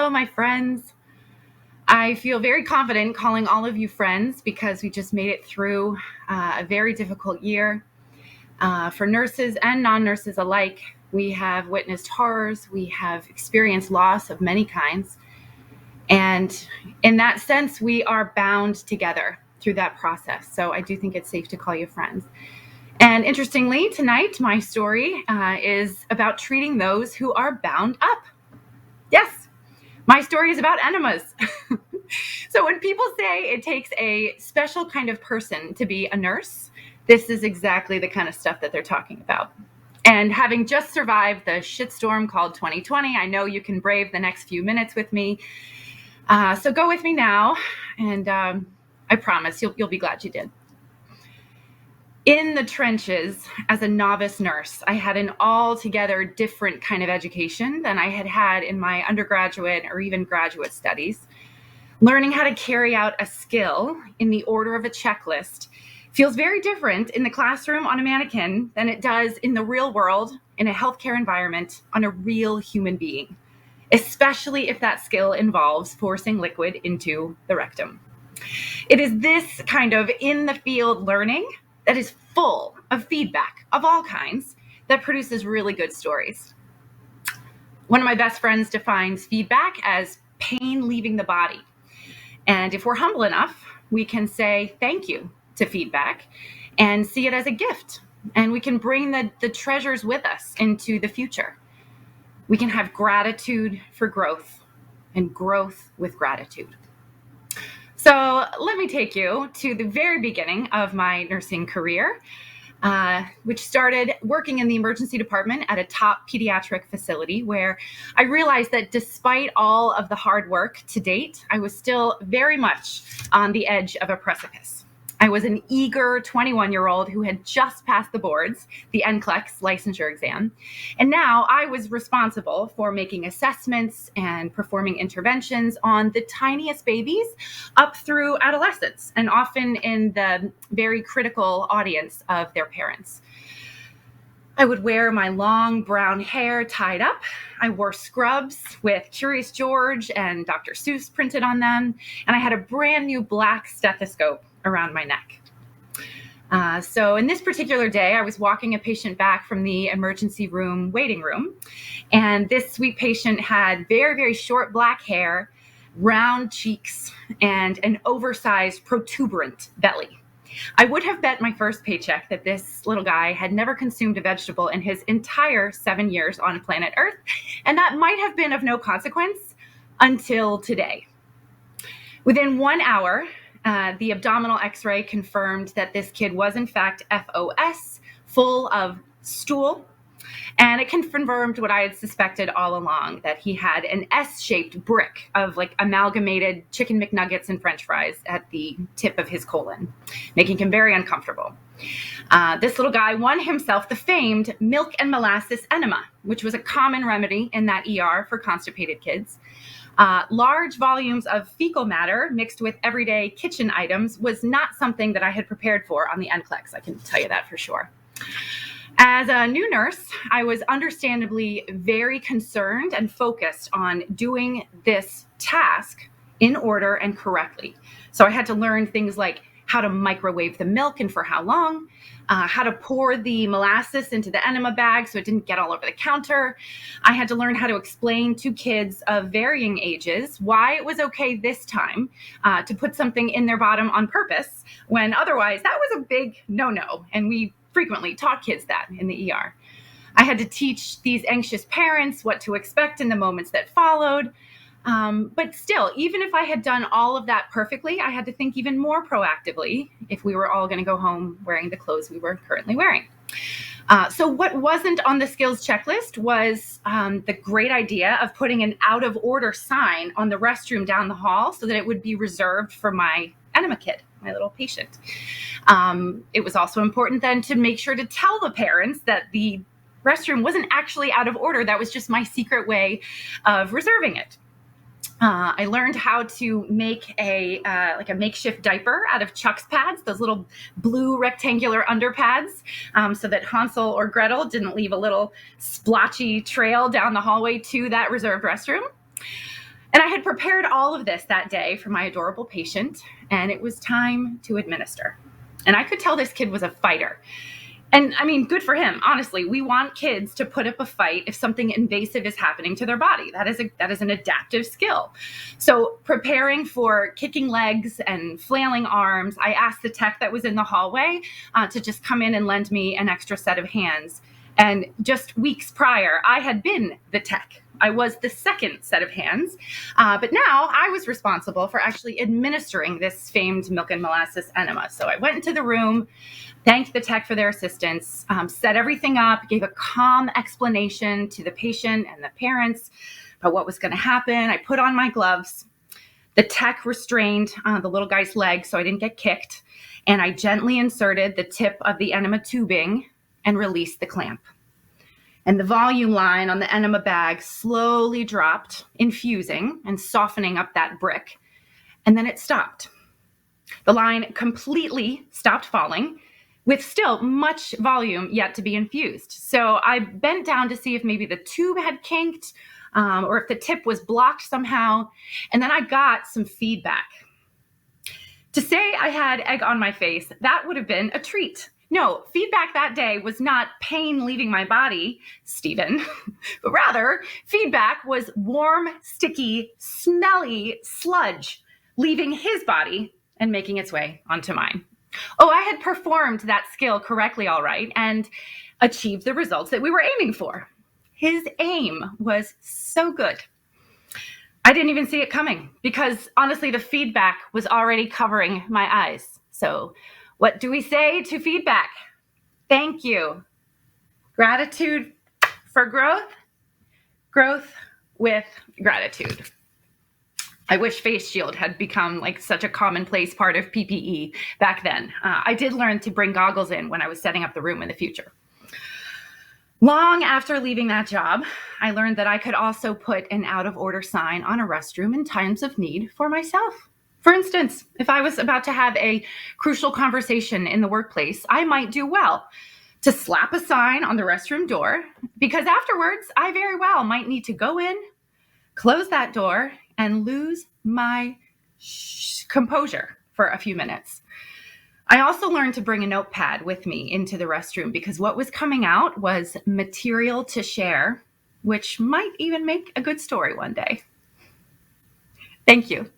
Hello, my friends. I feel very confident calling all of you friends because we just made it through a very difficult year. For nurses and non-nurses alike, we have witnessed horrors. We have experienced loss of many kinds. And in that sense, we are bound together through that process. So I do think it's safe to call you friends. And interestingly, tonight, my story is about treating those who are bound up. Yes, my story is about enemas. So when people say it takes a special kind of person to be a nurse, this is exactly the kind of stuff that they're talking about. And having just survived the shitstorm called 2020, I know you can brave the next few minutes with me. So go with me now, and I promise you'll be glad you did. In the trenches, as a novice nurse, I had an altogether different kind of education than I had had in my undergraduate or even graduate studies. Learning how to carry out a skill in the order of a checklist feels very different in the classroom on a mannequin than it does in the real world, in a healthcare environment, on a real human being, especially if that skill involves forcing liquid into the rectum. It is this kind of in-the-field learning that is full of feedback of all kinds that produces really good stories. One of my best friends defines feedback as pain leaving the body. And if we're humble enough, we can say thank you to feedback and see it as a gift. And we can bring the treasures with us into the future. We can have gratitude for growth and growth with gratitude. So let me take you to the very beginning of my nursing career, which started working in the emergency department at a top pediatric facility where I realized that despite all of the hard work to date, I was still very much on the edge of a precipice. I was an eager 21-year-old who had just passed the boards, the NCLEX licensure exam, and now I was responsible for making assessments and performing interventions on the tiniest babies up through adolescence, and often in the very critical audience of their parents. I would wear my long brown hair tied up. I wore scrubs with Curious George and Dr. Seuss printed on them, and I had a brand new black stethoscope around my neck. So in this particular day, I was walking a patient back from the emergency room waiting room, and this sweet patient had very, very short black hair, round cheeks, and an oversized protuberant belly. I would have bet my first paycheck that this little guy had never consumed a vegetable in his entire 7 years on planet Earth, and that might have been of no consequence until today. Within 1 hour, the abdominal x-ray confirmed that this kid was in fact FOS, full of stool, and it confirmed what I had suspected all along, that he had an S-shaped brick of like amalgamated chicken McNuggets and French fries at the tip of his colon, making him very uncomfortable. This little guy won himself the famed milk and molasses enema, which was a common remedy in that ER for constipated kids. Large volumes of fecal matter mixed with everyday kitchen items was not something that I had prepared for on the NCLEX, I can tell you that for sure. As a new nurse, I was understandably very concerned and focused on doing this task in order and correctly. So I had to learn things like how to microwave the milk and for how long, how to pour the molasses into the enema bag so it didn't get all over the counter. I had to learn how to explain to kids of varying ages why it was okay this time to put something in their bottom on purpose, when otherwise that was a big no-no, and we frequently taught kids that in the ER. I had to teach these anxious parents what to expect in the moments that followed. But still, even if I had done all of that perfectly, I had to think even more proactively if we were all going to go home wearing the clothes we were currently wearing. So what wasn't on the skills checklist was the great idea of putting an out of order sign on the restroom down the hall so that it would be reserved for my enema kid, my little patient. It was also important then to make sure to tell the parents that the restroom wasn't actually out of order. That was just my secret way of reserving it. I learned how to make a makeshift diaper out of Chuck's pads, those little blue rectangular underpads, so that Hansel or Gretel didn't leave a little splotchy trail down the hallway to that reserved restroom. And I had prepared all of this that day for my adorable patient, and it was time to administer. And I could tell this kid was a fighter. And I mean, good for him. Honestly, we want kids to put up a fight if something invasive is happening to their body. That is an adaptive skill. So preparing for kicking legs and flailing arms, I asked the tech that was in the hallway to just come in and lend me an extra set of hands. And just weeks prior, I had been the tech. I was the second set of hands. But now I was responsible for actually administering this famed milk and molasses enema. So I went into the room, thanked the tech for their assistance, set everything up, gave a calm explanation to the patient and the parents about what was going to happen. I put on my gloves. The tech restrained the little guy's leg so I didn't get kicked. And I gently inserted the tip of the enema tubing and released the clamp. And the volume line on the enema bag slowly dropped, infusing and softening up that brick. And then it stopped. The line completely stopped falling, with still much volume yet to be infused. So I bent down to see if maybe the tube had kinked or if the tip was blocked somehow. And then I got some feedback. To say I had egg on my face, that would have been a treat. No, feedback that day was not pain leaving my body, Stephen, but rather feedback was warm, sticky, smelly sludge leaving his body and making its way onto mine. Oh, I had performed that skill correctly, all right, and achieved the results that we were aiming for. His aim was so good. I didn't even see it coming because honestly, the feedback was already covering my eyes. So what do we say to feedback? Thank you. Gratitude for growth, growth with gratitude. I wish face shield had become like such a commonplace part of PPE back then. I did learn to bring goggles in when I was setting up the room in the future. Long after leaving that job, I learned that I could also put an out of order sign on a restroom in times of need for myself. For instance, if I was about to have a crucial conversation in the workplace, I might do well to slap a sign on the restroom door because afterwards I very well might need to go in, close that door, and lose my composure for a few minutes. I also learned to bring a notepad with me into the restroom because what was coming out was material to share, which might even make a good story one day. Thank you.